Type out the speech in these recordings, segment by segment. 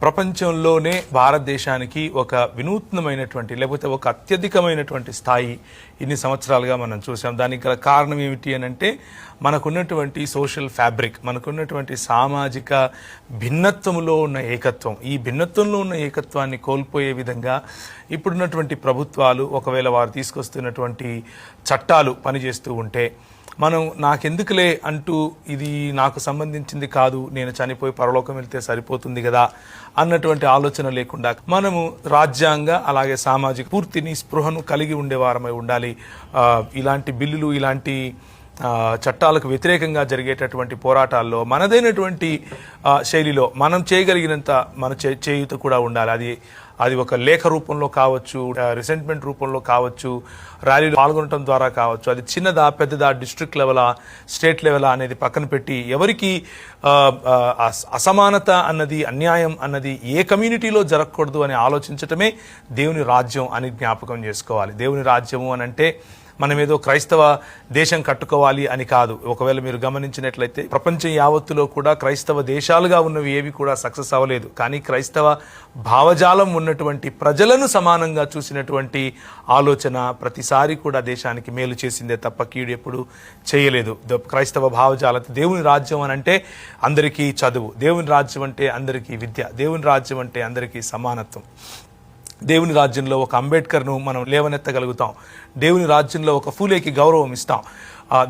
ప్రపంచంలోనే భారతదేశానికి ఒక వినూత్నమైనటువంటి లేకపోతే ఒక అత్యధికమైనటువంటి స్థాయి ఇన్ని సంవత్సరాలుగా మనం చూసాం. దానికి గల కారణం ఏమిటి అని అంటే మనకున్నటువంటి సోషల్ ఫ్యాబ్రిక్, మనకున్నటువంటి సామాజిక భిన్నత్వంలో ఉన్న ఏకత్వం. ఈ భిన్నత్వంలో ఉన్న ఏకత్వాన్ని కోల్పోయే విధంగా ఇప్పుడున్నటువంటి ప్రభుత్వాలు ఒకవేళ వారు తీసుకొస్తున్నటువంటి చట్టాలు పనిచేస్తూ ఉంటే మనం నాకెందుకులే అంటూ ఇది నాకు సంబంధించింది కాదు, నేను చనిపోయి పరలోకం వెళ్తే సరిపోతుంది కదా అన్నటువంటి ఆలోచన లేకుండా మనము రాజ్యాంగ అలాగే సామాజిక పూర్తిని స్పృహను కలిగి ఉండేవారమై ఉండాలి. ఇలాంటి బిల్లులు, ఇలాంటి చట్టాలకు వ్యతిరేకంగా జరిగేటటువంటి పోరాటాల్లో మనదైనటువంటి శైలిలో మనం చేయగలిగినంత మన చేయూత కూడా ఉండాలి. అది ఒక లేఖ రూపంలో కావచ్చు, రిసెంట్మెంట్ రూపంలో కావచ్చు, ర్యాలీలో పాల్గొనడం ద్వారా కావచ్చు. అది చిన్నదా పెద్దదా, డిస్ట్రిక్ట్ లెవెలా స్టేట్ లెవెలా అనేది పక్కన పెట్టి ఎవరికి అసమానత అన్నది, అన్యాయం అన్నది ఏ కమ్యూనిటీలో జరగకూడదు అని ఆలోచించటమే దేవుని రాజ్యం అని జ్ఞాపకం చేసుకోవాలి. దేవుని రాజ్యము అని అంటే మనం ఏదో క్రైస్తవ దేశం కట్టుకోవాలి అని కాదు. ఒకవేళ మీరు గమనించినట్లయితే ప్రపంచం యావత్తులో కూడా క్రైస్తవ దేశాలుగా ఉన్నవి ఏవి కూడా సక్సెస్ అవ్వలేదు. కానీ క్రైస్తవ భావజాలం ఉన్నటువంటి ప్రజలను సమానంగా చూసినటువంటి ఆలోచన ప్రతిసారి కూడా దేశానికి మేలు చేసిందే తప్ప కీడు ఎప్పుడు చేయలేదు. క్రైస్తవ భావజాలం దేవుని రాజ్యం అని అంటే అందరికీ చదువు, దేవుని రాజ్యం అంటే అందరికీ విద్య, దేవుని రాజ్యం అంటే అందరికీ సమానత్వం. దేవుని రాజ్యంలో ఒక అంబేద్కర్ను మనం లేవనెత్తగలుగుతాం. దేవుని రాజ్యంలో ఒక ఫూలేకి గౌరవం ఇస్తాం.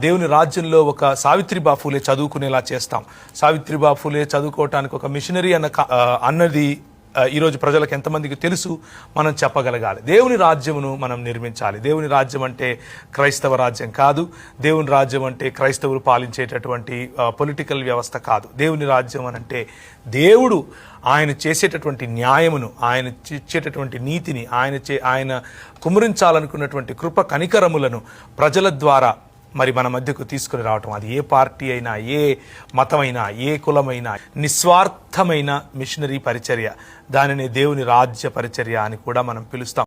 దేవుని రాజ్యంలో ఒక సావిత్రిబా ఫూలే చదువుకునేలా చేస్తాం. సావిత్రిబా ఫూలే చదువుకోవటానికి ఒక మిషనరీ అన్నది ఈరోజు ప్రజలకు ఎంతమందికి తెలుసు మనం చెప్పగలగాలి. దేవుని రాజ్యమును మనం నిర్మించాలి. దేవుని రాజ్యం అంటే క్రైస్తవ రాజ్యం కాదు. దేవుని రాజ్యం అంటే క్రైస్తవులు పాలించేటటువంటి పొలిటికల్ వ్యవస్థ కాదు. దేవుని రాజ్యం అని అంటే దేవుడు ఆయన చేసేటటువంటి న్యాయమును, ఆయన ఇచ్చేటటువంటి నీతిని, ఆయన కుమరించాలనుకున్నటువంటి కృప కనికరములను ప్రజల ద్వారా మరి మన మధ్యకు తీసుకుని రావటం. అది ఏ పార్టీ అయినా, ఏ మతమైనా, ఏ కులమైనా నిస్వార్థమైన మిషనరీ పరిచర్య, దానిని దేవుని రాజ్య పరిచర్య అని కూడా మనం పిలుస్తాం.